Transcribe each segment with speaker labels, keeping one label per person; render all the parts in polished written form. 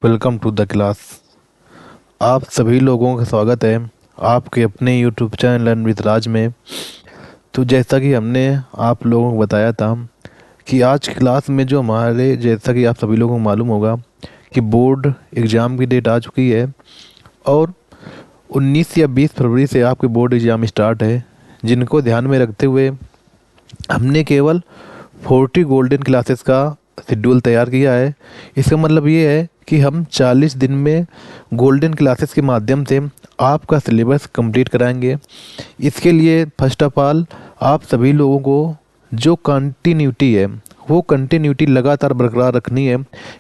Speaker 1: Welcome to the class. आप सभी लोगों का स्वागत है आपके अपने यूट्यूब चैनल लर्न विद राज में। तो जैसा कि हमने आप लोगों को बताया था कि आज क्लास में जो हमारे, जैसा कि आप सभी लोगों को मालूम होगा कि बोर्ड एग्ज़ाम की डेट आ चुकी है और 19 या 20 फरवरी से आपके बोर्ड एग्ज़ाम स्टार्ट है, जिनको ध्यान में रखते हुए हमने केवल 40 गोल्डन क्लासेस का शेड्यूल तैयार किया है। इसका मतलब ये है कि हम 40 दिन में गोल्डन क्लासेस के माध्यम से आपका सिलेबस कंप्लीट कराएंगे। इसके लिए फर्स्ट ऑफ ऑल आप सभी लोगों को जो कंटिन्यूटी है वो कंटिन्यूटी लगातार बरकरार रखनी है,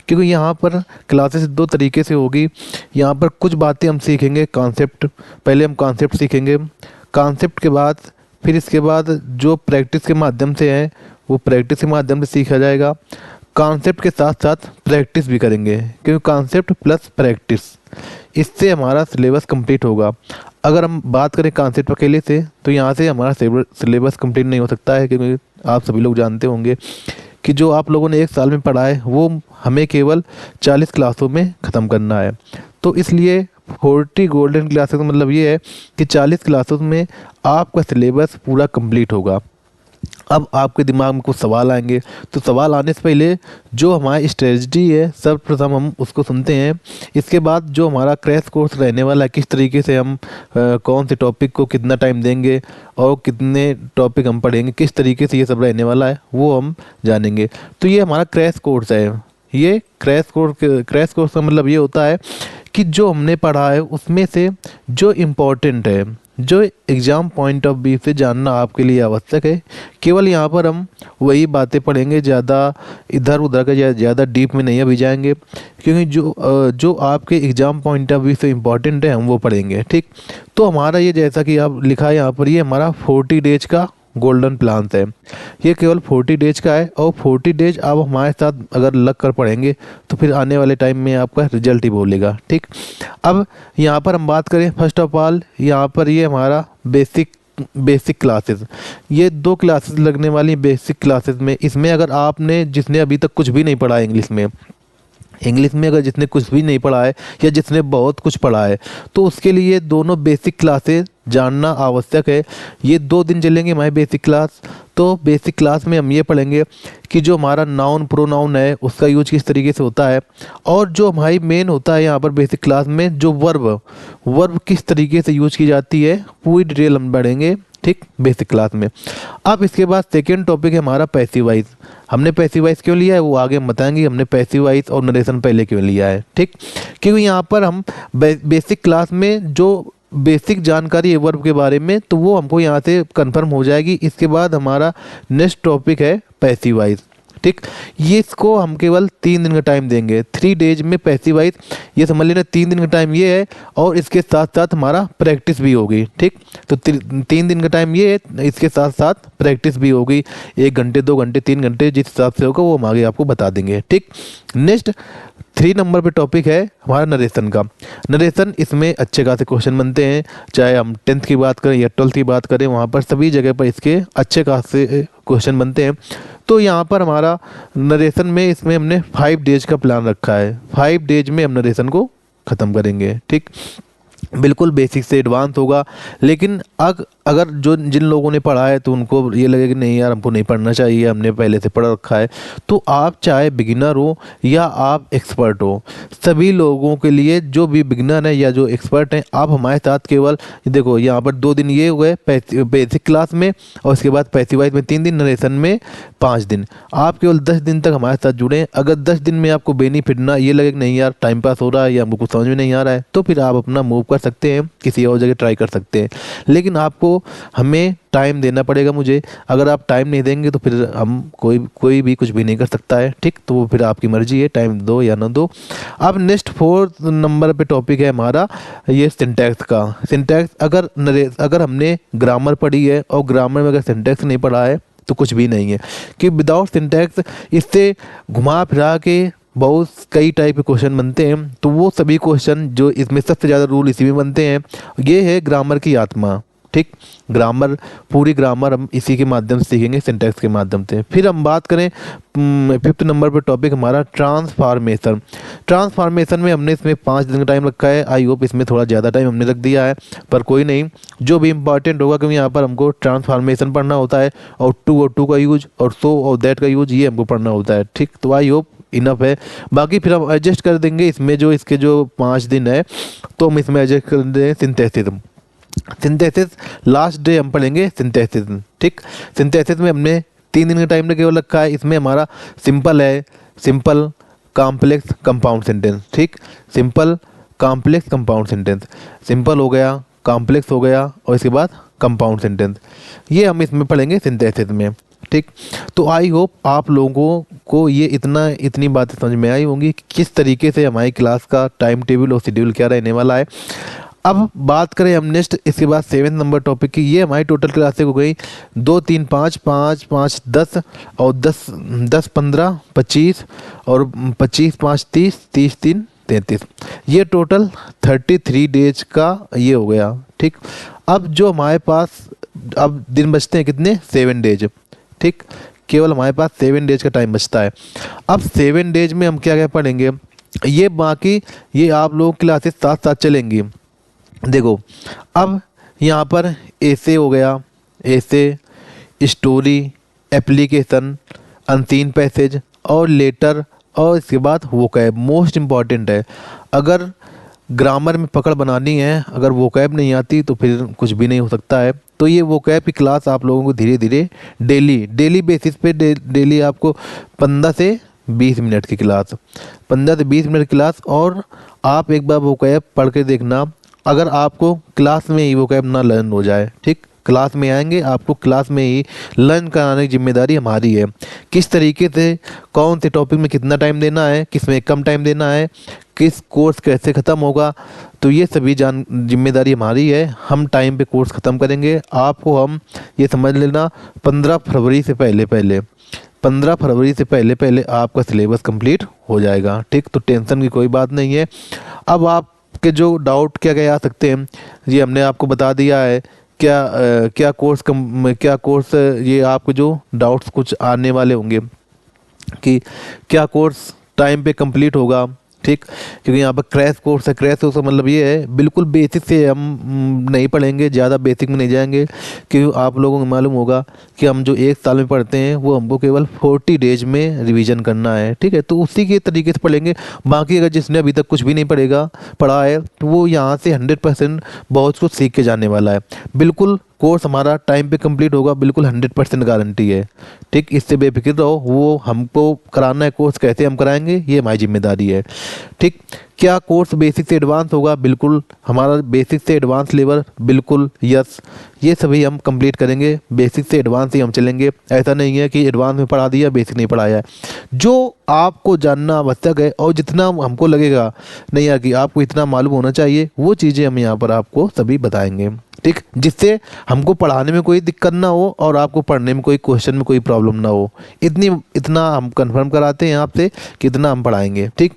Speaker 1: क्योंकि यहाँ पर क्लासेस दो तरीके से होगी। यहाँ पर कुछ बातें हम सीखेंगे कॉन्सेप्ट, पहले हम कॉन्सेप्ट सीखेंगे, कॉन्सेप्ट के बाद फिर इसके बाद जो प्रैक्टिस के माध्यम से है वो प्रैक्टिस के माध्यम से सीखा जाएगा। कॉन्सेप्ट के साथ साथ प्रैक्टिस भी करेंगे, क्योंकि कॉन्सेप्ट प्लस प्रैक्टिस, इससे हमारा सिलेबस कंप्लीट होगा। अगर हम बात करें कॉन्सेप्ट अकेले से तो यहाँ से हमारा सिलेबस कंप्लीट नहीं हो सकता है, क्योंकि आप सभी लोग जानते होंगे कि जो आप लोगों ने एक साल में पढ़ा है वो हमें केवल 40 क्लासों में ख़त्म करना है। तो इसलिए 40 गोल्डन क्लासेस का मतलब ये है कि 40 क्लासों में आपका सिलेबस पूरा कंप्लीट होगा। अब आपके दिमाग में कुछ सवाल आएंगे, तो सवाल आने से पहले जो हमारी स्ट्रेटजी है सर्वप्रथम हम उसको सुनते हैं। इसके बाद जो हमारा क्रैश कोर्स रहने वाला है, किस तरीके से हम कौन से टॉपिक को कितना टाइम देंगे और कितने टॉपिक हम पढ़ेंगे, किस तरीके से ये सब रहने वाला है वो हम जानेंगे। तो ये हमारा क्रैश कोर्स है। ये क्रैश कोर्स का मतलब ये होता है कि जो हमने पढ़ा है उसमें से जो इम्पोर्टेंट है, जो एग्ज़ाम पॉइंट ऑफ व्यू से जानना आपके लिए आवश्यक है, केवल यहाँ पर हम वही बातें पढ़ेंगे, ज़्यादा इधर उधर का ज़्यादा डीप में नहीं अभी जाएंगे, क्योंकि जो आपके एग्ज़ाम पॉइंट ऑफ व्यू से इम्पोर्टेंट है हम वो पढ़ेंगे। ठीक, तो हमारा ये जैसा कि आप लिखा है यहाँ पर, ये हमारा 40 डेज का गोल्डन प्लान है। ये केवल 40 डेज का है और 40 डेज आप हमारे साथ अगर लग कर पढ़ेंगे तो फिर आने वाले टाइम में आपका रिजल्ट ही बोलेगा। ठीक, अब यहाँ पर हम बात करें फर्स्ट ऑफ ऑल, यहाँ पर ये हमारा बेसिक क्लासेस, ये 2 क्लासेस लगने वाली बेसिक क्लासेस में। इसमें अगर आपने जिसने अभी तक कुछ भी नहीं पढ़ा इंग्लिश में अगर जिसने कुछ भी नहीं पढ़ा है या जिसने बहुत कुछ पढ़ा है तो उसके लिए दोनों बेसिक क्लासेस जानना आवश्यक है। ये 2 दिन चलेंगे हमारे बेसिक क्लास। तो बेसिक क्लास में हम ये पढ़ेंगे कि जो हमारा नाउन प्रोनाउन है उसका यूज किस तरीके से होता है, और जो हमारी मेन होता है यहाँ पर बेसिक क्लास में जो वर्ब किस तरीके से यूज की जाती है, पूरी डिटेल हम पढ़ेंगे। ठीक, बेसिक क्लास में। अब इसके बाद सेकेंड टॉपिक है हमारा पैसिव वॉइस। हमने पैसिव वॉइस क्यों लिया है वो आगे हम बताएंगे, हमने पैसिव वॉइस और नरेशन पहले क्यों लिया है। ठीक, क्योंकि यहाँ पर हम बेसिक क्लास में जो बेसिक जानकारी है वर्ब के बारे में तो वो हमको यहाँ से कंफर्म हो जाएगी। इसके बाद हमारा नेक्स्ट टॉपिक है पैसिव वॉइस। ठीक, ये इसको हम केवल 3 दिन का टाइम देंगे, 3 डेज में पैसिव वॉइस, ये समझ लेना 3 दिन का टाइम ये है, और इसके साथ साथ हमारा प्रैक्टिस भी होगी। ठीक, तो 3 दिन का टाइम ये है, इसके साथ साथ प्रैक्टिस भी होगी, 1 घंटे 2 घंटे 3 घंटे जिस हिसाब से होगा वो हम आगे आपको बता देंगे। ठीक, नेक्स्ट 3 नंबर पे टॉपिक है हमारा नरेशन का। नरेशन, इसमें अच्छे खासे क्वेश्चन बनते हैं, चाहे हम 10th की बात करें या 12th की बात करें, वहाँ पर सभी जगह पर इसके अच्छे खासे क्वेश्चन बनते हैं। तो यहाँ पर हमारा नरेशन में इसमें हमने 5 डेज का प्लान रखा है, 5 डेज में हम नरेशन को ख़त्म करेंगे। ठीक, बिल्कुल बेसिक से एडवांस होगा, लेकिन अगर जो जिन लोगों ने पढ़ा है तो उनको ये लगे कि नहीं यार हमको नहीं पढ़ना चाहिए, हमने पहले से पढ़ रखा है, तो आप चाहे बिगिनर हो या आप एक्सपर्ट हो, सभी लोगों के लिए, जो भी बिगिनर है या जो एक्सपर्ट हैं, आप हमारे साथ केवल देखो यहाँ पर 2 दिन ये हुए बेसिक क्लास में, और उसके बाद पैसिव वॉइस में 3 दिन, नरेशन में 5 दिन। आप केवल 10 दिन तक हमारे साथ जुड़ें। अगर 10 दिन में आपको बेनिफिट ना ये लगे कि नहीं यार टाइम पास हो रहा है या हमको कुछ समझ में नहीं आ रहा है, तो फिर आप अपना मूव कर सकते हैं, किसी और जगह ट्राई कर सकते हैं। लेकिन आपको हमें टाइम देना पड़ेगा मुझे, अगर आप टाइम नहीं देंगे तो फिर हम कोई भी कुछ भी नहीं कर सकता है। ठीक, तो वो फिर आपकी मर्जी है, टाइम दो या ना दो। अब नेक्स्ट 4th नंबर पे टॉपिक है हमारा ये सिंटैक्स का। सिंटैक्स, अगर हमने ग्रामर पढ़ी है और ग्रामर में अगर सिंटैक्स नहीं पढ़ा है तो कुछ भी नहीं है, कि विदाउट सिंटैक्स इससे घुमा फिरा के बहुत कई टाइप के क्वेश्चन बनते हैं। तो वो सभी क्वेश्चन जो इसमें सबसे ज़्यादा रूल इसी में बनते हैं, ये है ग्रामर की आत्मा। ठीक। ग्रामर, पूरी ग्रामर हम इसी के माध्यम से सीखेंगे, सिंटैक्स के माध्यम से। फिर हम बात करें 5th नंबर पर टॉपिक हमारा ट्रांसफॉर्मेशन। ट्रांसफॉर्मेशन में हमने इसमें 5 दिन का टाइम रखा है। आई होप इसमें थोड़ा ज़्यादा टाइम हमने रख दिया है, पर कोई नहीं, जो भी इंपॉर्टेंट होगा, क्योंकि यहाँ पर हमको ट्रांसफॉर्मेशन पढ़ना होता है और टू का यूज और सो और दैट का यूज, ये हमको पढ़ना होता है, ठीक। तो आई होप इनफ है। बाकी फिर हम एडजस्ट कर देंगे इसमें, जो इसके जो 5 दिन है तो हम इसमें एडजस्ट कर देंगे सिंथेसिस। सिंथेसिस लास्ट डे हम पढ़ेंगे सिंथेसिस, ठीक। सिंथेसिस में हमने 3 दिन का टाइम केवल रखा है। इसमें हमारा सिंपल है, सिंपल कॉम्प्लेक्स कंपाउंड सेंटेंस, ठीक। Simple complex compound sentence, simple हो गया, कॉम्प्लेक्स हो गया और इसके बाद कंपाउंड सेंटेंस, ये हम इसमें पढ़ेंगे सिंथेसिस में, ठीक। तो आई होप आप लोगों को ये इतनी बातें समझ में आई होंगी कि किस तरीके से हमारी क्लास का टाइम टेबल और शेड्यूल क्या रहने वाला है। अब बात करें हम नेक्स्ट इसके बाद 7 नंबर टॉपिक की। ये हमारी टोटल क्लासें हो गई 2 3 5 5 5 10 और 10 10 15 25 और 25 5 30 30 3 33, ये टोटल 33 डेज का ये हो गया, ठीक। अब जो हमारे पास अब दिन बचते हैं कितने, 7 डेज, ठीक। केवल हमारे पास 7 डेज का टाइम बचता है। अब 7 डेज में हम क्या क्या पढ़ेंगे, ये बाकी ये आप लोग क्लासेस साथ साथ चलेंगी। देखो अब यहाँ पर ऐसे हो गया, ऐसे, स्टोरी, एप्लीकेशन, अनसीन पैसेज और लेटर, और इसके बाद वोकैब मोस्ट इम्पॉर्टेंट है। अगर ग्रामर में पकड़ बनानी है, अगर वोकैब नहीं आती तो फिर कुछ भी नहीं हो सकता है। तो ये वोकैब की क्लास आप लोगों को धीरे धीरे डेली बेसिस पे डेली आपको 15 से 20 मिनट की क्लास, 15 से 20 मिनट की क्लास। और आप एक बार वोकैब पढ़ के देखना, अगर आपको क्लास में ही वोकैब ना लर्न हो जाए, ठीक। क्लास में आएंगे, आपको क्लास में ही लर्न कराने की जिम्मेदारी हमारी है। किस तरीके से कौन से टॉपिक में कितना टाइम देना है, किस में कम टाइम देना है, किस कोर्स कैसे ख़त्म होगा, तो ये सभी जिम्मेदारी हमारी है। हम टाइम पे कोर्स ख़त्म करेंगे। आपको हम ये समझ लेना 15 फरवरी से पहले 15 फरवरी से पहले आपका सिलेबस कंप्लीट हो जाएगा, ठीक। तो टेंशन की कोई बात नहीं है। अब आपके जो डाउट क्या क्या आ सकते हैं, ये हमने आपको बता दिया है। क्या कोर्स ये आपको जो डाउट्स कुछ आने वाले होंगे कि क्या कोर्स टाइम पे कंप्लीट होगा, ठीक। क्योंकि यहाँ पर क्रैश कोर्स है। क्रैश कोर्स का मतलब ये है बिल्कुल बेसिक से हम नहीं पढ़ेंगे, ज़्यादा बेसिक में नहीं जाएंगे, क्योंकि आप लोगों को मालूम होगा कि हम जो 1 साल में पढ़ते हैं वो हमको केवल 40 डेज में रिवीजन करना है, ठीक है। तो उसी के तरीके से पढ़ेंगे। बाकी अगर जिसने अभी तक कुछ भी नहीं पढ़ा है तो वो यहाँ से 100% बहुत कुछ सीख के जाने वाला है। बिल्कुल कोर्स हमारा टाइम पे कंप्लीट होगा, बिल्कुल 100% गारंटी है, ठीक। इससे बेफिक्र रहो। वो हमको कराना है कोर्स, कैसे हम कराएंगे ये हमारी जिम्मेदारी है, ठीक। क्या कोर्स बेसिक से एडवांस होगा, बिल्कुल हमारा बेसिक से एडवांस लेवल, बिल्कुल यस, ये सभी हम कंप्लीट करेंगे। बेसिक से एडवांस ही हम चलेंगे। ऐसा नहीं है कि एडवांस में पढ़ा दिया बेसिक नहीं पढ़ाया है। जो आपको जानना आवश्यक है और जितना हमको लगेगा नहीं यार कि आपको इतना मालूम होना चाहिए, वो चीज़ें हम यहाँ पर आपको सभी बताएंगे, ठीक। जिससे हमको पढ़ाने में कोई दिक्कत ना हो और आपको पढ़ने में कोई क्वेश्चन में कोई प्रॉब्लम ना हो। इतना हम कंफर्म कराते हैं आपसे कि इतना हम पढ़ाएंगे, ठीक।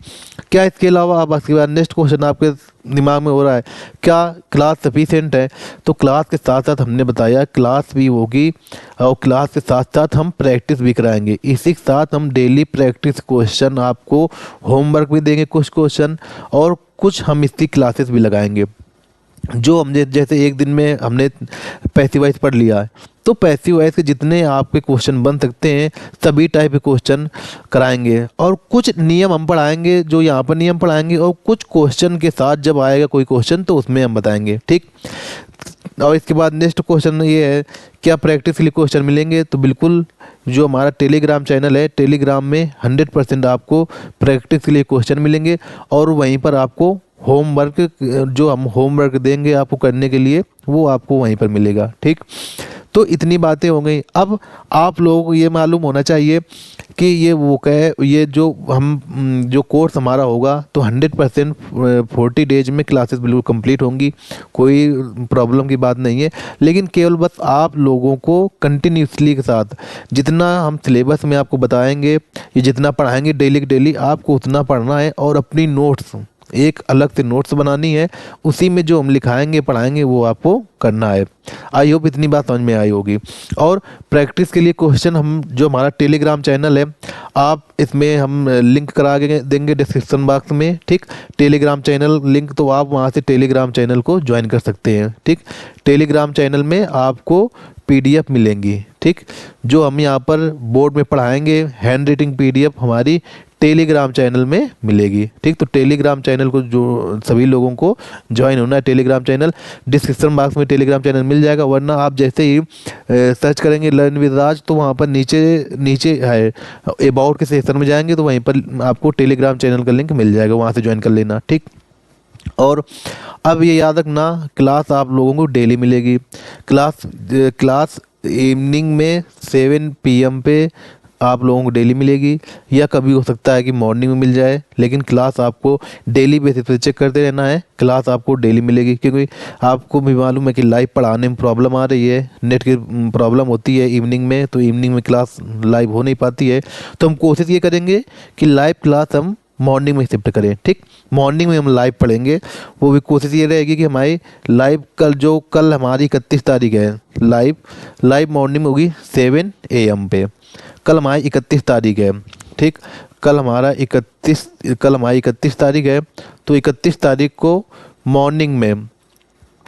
Speaker 1: क्या इसके अलावा अब इसके बाद नेक्स्ट क्वेश्चन आपके दिमाग में हो रहा है, क्या क्लास सफिशिएंट है? तो क्लास के साथ साथ हमने बताया क्लास भी होगी और क्लास के साथ साथ हम प्रैक्टिस भी कराएंगे। इसी के साथ हम डेली प्रैक्टिस क्वेश्चन, आपको होमवर्क भी देंगे कुछ क्वेश्चन, और कुछ हम इसकी क्लासेस भी लगाएंगे। जो हमने जैसे एक दिन में हमने पैसिव वॉइस पढ़ लिया है, तो पैसिव वॉइस के जितने आपके क्वेश्चन बन सकते हैं सभी टाइप के क्वेश्चन कराएंगे। और कुछ नियम हम पढ़ाएंगे, जो यहाँ पर नियम पढ़ाएंगे, और कुछ क्वेश्चन के साथ जब आएगा कोई क्वेश्चन तो उसमें हम बताएंगे, ठीक। और इसके बाद नेक्स्ट क्वेश्चन ये है, क्या प्रैक्टिस के लिए क्वेश्चन मिलेंगे? तो बिल्कुल, जो हमारा टेलीग्राम चैनल है, टेलीग्राम में 100% आपको प्रैक्टिस के लिए क्वेश्चन मिलेंगे, और वहीं पर आपको होमवर्क, जो हम होमवर्क देंगे आपको करने के लिए, वो आपको वहीं पर मिलेगा, ठीक। तो इतनी बातें हो गई। अब आप लोगों को ये मालूम होना चाहिए कि ये जो कोर्स हमारा होगा तो 100% 40 डेज में क्लासेस बिल्कुल कंप्लीट होंगी, कोई प्रॉब्लम की बात नहीं है। लेकिन केवल बस आप लोगों को कंटिन्यूसली के साथ जितना हम सिलेबस में आपको बताएंगे, ये जितना पढ़ाएंगे डेली आपको उतना पढ़ना है, और अपनी नोट्स एक अलग से नोट्स बनानी है, उसी में जो हम लिखाएंगे पढ़ाएंगे वो आपको करना है। आई होप इतनी बात समझ में आई होगी। और प्रैक्टिस के लिए क्वेश्चन हम जो हमारा टेलीग्राम चैनल है, आप इसमें हम लिंक करा के देंगे डिस्क्रिप्शन बॉक्स में, ठीक। टेलीग्राम चैनल लिंक, तो आप वहाँ से टेलीग्राम चैनल को ज्वाइन कर सकते हैं, ठीक। टेलीग्राम चैनल में आपको पीडीएफ मिलेंगी, ठीक, जो हम यहाँ पर बोर्ड में पढ़ाएंगे। हैंड राइटिंग पीडीएफ हमारी टेलीग्राम चैनल में मिलेगी, ठीक। तो टेलीग्राम चैनल को जो सभी लोगों को ज्वाइन होना है। टेलीग्राम चैनल डिस्क्रिप्शन बॉक्स में टेलीग्राम चैनल मिल जाएगा, वरना आप जैसे ही सर्च करेंगे लर्न विद राज, तो वहाँ पर नीचे नीचे है अबाउट के सेक्शन में जाएंगे तो वहीं पर आपको टेलीग्राम चैनल का लिंक मिल जाएगा, वहाँ से ज्वाइन कर लेना, ठीक। और अब ये याद रखना, क्लास आप लोगों को डेली मिलेगी। क्लास इवनिंग में 7 PM पे आप लोगों को डेली मिलेगी, या कभी हो सकता है कि मॉर्निंग में मिल जाए, लेकिन क्लास आपको डेली बेसिस पे चेक करते रहना है। क्लास आपको डेली मिलेगी, क्योंकि आपको भी मालूम है कि लाइव पढ़ाने में प्रॉब्लम आ रही है, नेट की प्रॉब्लम होती है इवनिंग में, तो इवनिंग में क्लास लाइव हो नहीं पाती है। तो हम कोशिश ये करेंगे कि लाइव क्लास हम मॉर्निंग में शिफ्ट करें, ठीक। मॉर्निंग में हम लाइव पढ़ेंगे, वो भी कोशिश ये रहेगी कि हमारी लाइव कल हमारी 31 तारीख है, लाइव मॉर्निंग होगी 7 AM पे। कल हमारी 31 तारीख है, ठीक। कल हमारी 31 तारीख है, तो 31 तारीख को मॉर्निंग में,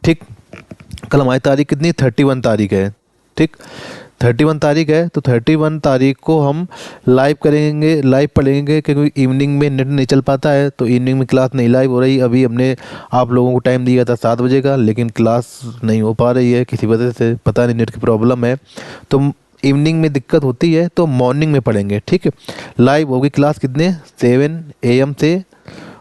Speaker 1: ठीक। कल हमारी तारीख कितनी, 31 तारीख है, ठीक। 31 तारीख है, तो 31 तारीख को हम लाइव करेंगे, लाइव पढ़ेंगे, क्योंकि इवनिंग में नेट नहीं चल पाता है, तो इवनिंग में क्लास नहीं लाइव हो रही। अभी हमने आप लोगों को टाइम दिया था 7 बजे का, लेकिन क्लास नहीं हो पा रही है किसी वजह से, पता नहीं नेट की प्रॉब्लम है, तो इवनिंग में दिक्कत होती है, तो मॉर्निंग में पढ़ेंगे, ठीक है। लाइव होगी क्लास कितने, 7 AM से,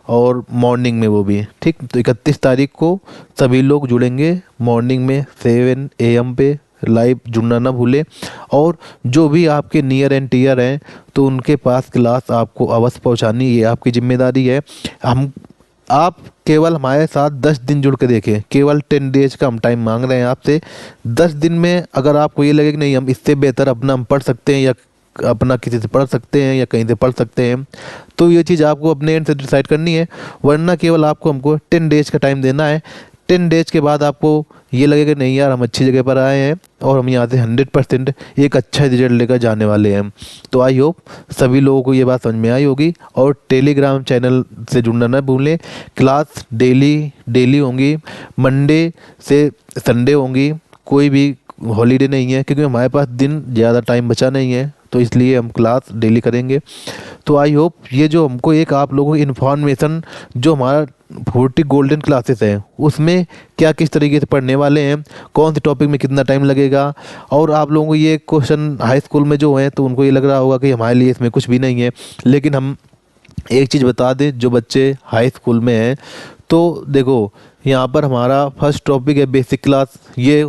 Speaker 1: और मॉर्निंग में वो भी, ठीक। तो 31 तारीख को सभी लोग जुड़ेंगे मॉर्निंग में 7 AM पे, लाइव जुड़ना ना भूलें। और जो भी आपके नियर एंड टीयर हैं, तो उनके पास क्लास आपको अवश्य पहुंचानी, ये आपकी जिम्मेदारी है। आप केवल हमारे साथ 10 दिन जुड़ के देखें, केवल 10 डेज का हम टाइम मांग रहे हैं आपसे। 10 दिन में अगर आपको ये लगे कि नहीं हम इससे बेहतर अपना हम पढ़ सकते हैं, या अपना किसी से पढ़ सकते हैं, या कहीं से पढ़ सकते हैं, तो ये चीज़ आपको अपने एंड से डिसाइड करनी है। वरना केवल आपको हमको 10 डेज का टाइम देना है। 10 डेज के बाद आपको ये लगेगा नहीं यार हम अच्छी जगह पर आए हैं, और हम यहाँ से 100% एक अच्छा रिजल्ट लेकर जाने वाले हैं। तो आई होप सभी लोगों को ये बात समझ में आई होगी। और टेलीग्राम चैनल से जुड़ना ना भूलें। क्लास डेली होंगी, मंडे से संडे होंगी, कोई भी हॉलीडे नहीं है, क्योंकि हमारे पास दिन ज़्यादा टाइम बचा नहीं है, तो इसलिए हम क्लास डेली करेंगे। तो आई होप ये जो हमको एक आप लोगों की इन्फॉर्मेशन, जो हमारा 40 गोल्डन क्लासेस है, उसमें क्या किस तरीके से पढ़ने वाले हैं, कौन से टॉपिक में कितना टाइम लगेगा। और आप लोगों को ये क्वेश्चन हाई स्कूल में जो हैं, तो उनको ये लग रहा होगा कि हमारे लिए इसमें कुछ भी नहीं है, लेकिन हम एक चीज़ बता दें, जो बच्चे हाई स्कूल में हैं, तो देखो यहाँ पर हमारा फर्स्ट टॉपिक है बेसिक क्लास। ये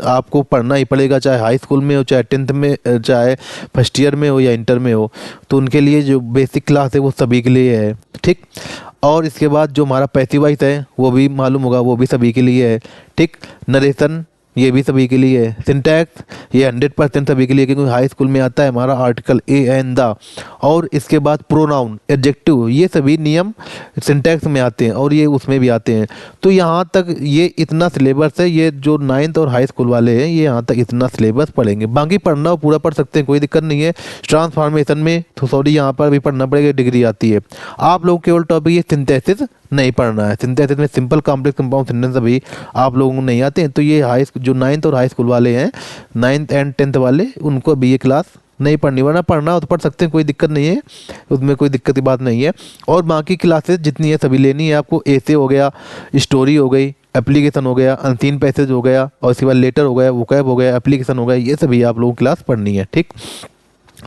Speaker 1: आपको पढ़ना ही पड़ेगा, चाहे हाई स्कूल में हो, चाहे 10th में, चाहे फर्स्ट ईयर में हो, या इंटर में हो। तो उनके लिए जो बेसिक क्लास है वो सभी के लिए है, ठीक। और इसके बाद जो हमारा पैसिव वॉइस है, वो भी मालूम होगा, वो भी सभी के लिए है, ठीक। नरेशन ये भी सभी के लिए है। सिंटैक्स ये 100% सभी के लिए, क्योंकि हाई स्कूल में आता है हमारा आर्टिकल ए एंड द। और इसके बाद प्रोनाउन, एडजेक्टिव, ये सभी नियम सिंटैक्स में आते हैं, और ये उसमें भी आते हैं। तो यहाँ तक ये इतना सिलेबस है, ये जो 9th और हाई स्कूल वाले हैं, ये यहाँ तक इतना सिलेबस पढ़ेंगे। बाकी पढ़ना हो पूरा पढ़ सकते हैं, कोई दिक्कत नहीं है। ट्रांसफॉर्मेशन में तो सॉरी यहाँ पर भी पढ़ना पड़ेगा, डिग्री आती है। आप लोग केवल टॉपिक ये सिंथेसिस नहीं पढ़ना है। सिंथेसिस में सिंपल कॉम्प्लेक्स कंपाउंड सेंटेंस अभी आप लोगों को नहीं आते हैं, तो ये जो 9th और हाई स्कूल वाले हैं, 9th एंड 10th वाले, उनको अभी ये क्लास नहीं पढ़नी। वरना पढ़ना हो तो पढ़ सकते हैं, कोई दिक्कत नहीं है, उसमें कोई दिक्कत की बात नहीं है। और बाकी क्लासेस जितनी है सभी लेनी है आपको। ऐसे हो गया, स्टोरी हो गई, एप्लीकेशन हो गया, अनसीन पैसेज हो गया, और इसके बाद लेटर हो गया, वोकैब हो गया, एप्लीकेशन हो गया, ये सभी आप लोगों को क्लास पढ़नी है, ठीक।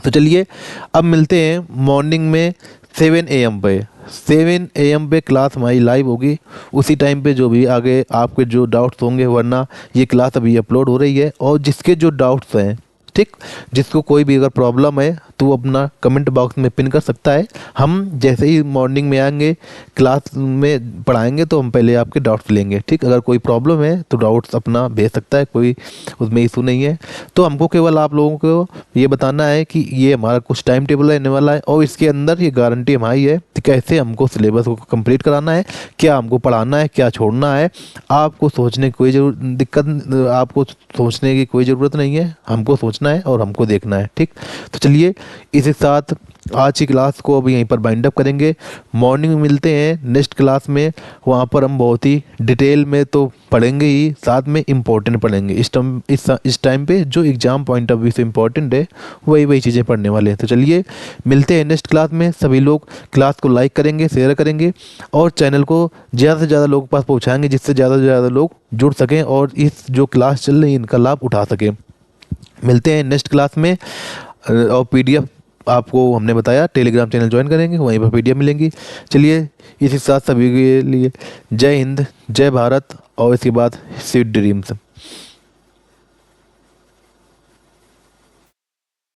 Speaker 1: तो चलिए अब मिलते हैं मॉर्निंग में 7 AM पे। 7 AM पे क्लास हमारी लाइव होगी, उसी टाइम पे जो भी आगे आपके जो डाउट्स होंगे, वरना ये क्लास अभी अपलोड हो रही है। और जिसके जो डाउट्स हैं ठीक। जिसको कोई भी अगर प्रॉब्लम है तो वो अपना कमेंट बॉक्स में पिन कर सकता है। हम जैसे ही मॉर्निंग में आएंगे क्लास में पढ़ाएंगे तो हम पहले आपके डाउट्स लेंगे, ठीक। अगर कोई प्रॉब्लम है तो डाउट्स अपना भेज सकता है, कोई उसमें इशू नहीं है। तो हमको केवल आप लोगों को ये बताना है कि ये हमारा कुछ टाइम टेबल रहने वाला है और इसके अंदर ये गारंटी हमारी है कि कैसे हमको सिलेबस को कंप्लीट कराना है, क्या हमको पढ़ाना है, क्या छोड़ना है। आपको सोचने की कोई आपको सोचने की कोई ज़रूरत नहीं है, हमको सोचना है और हमको देखना है, ठीक। तो चलिए इसी साथ आज की क्लास को अब यहीं पर बाइंड अप करेंगे। मॉर्निंग में मिलते हैं नेक्स्ट क्लास में, वहाँ पर हम बहुत ही डिटेल में तो पढ़ेंगे ही, साथ में इम्पोर्टेंट पढ़ेंगे। इस टाइम पे जो एग्ज़ाम पॉइंट ऑफ व्यू से इम्पोर्टेंट है वही वही चीज़ें पढ़ने वाले हैं। तो चलिए मिलते हैं नेक्स्ट क्लास में। सभी लोग क्लास को लाइक करेंगे, शेयर करेंगे और चैनल को ज़्यादा से ज़्यादा लोगों के पास पहुँचाएँगे, जिससे ज़्यादा से ज़्यादा लोग जुड़ सकें और इस जो क्लास चल रही है इनका लाभ उठा सकें। मिलते हैं नेक्स्ट क्लास में। और पीडीएफ आपको हमने बताया टेलीग्राम चैनल ज्वाइन करेंगे, वहीं पर पीडीएफ मिलेंगी। चलिए इसी के साथ सभी के लिए जय हिंद, जय भारत और इसके बाद स्वीट ड्रीम्स।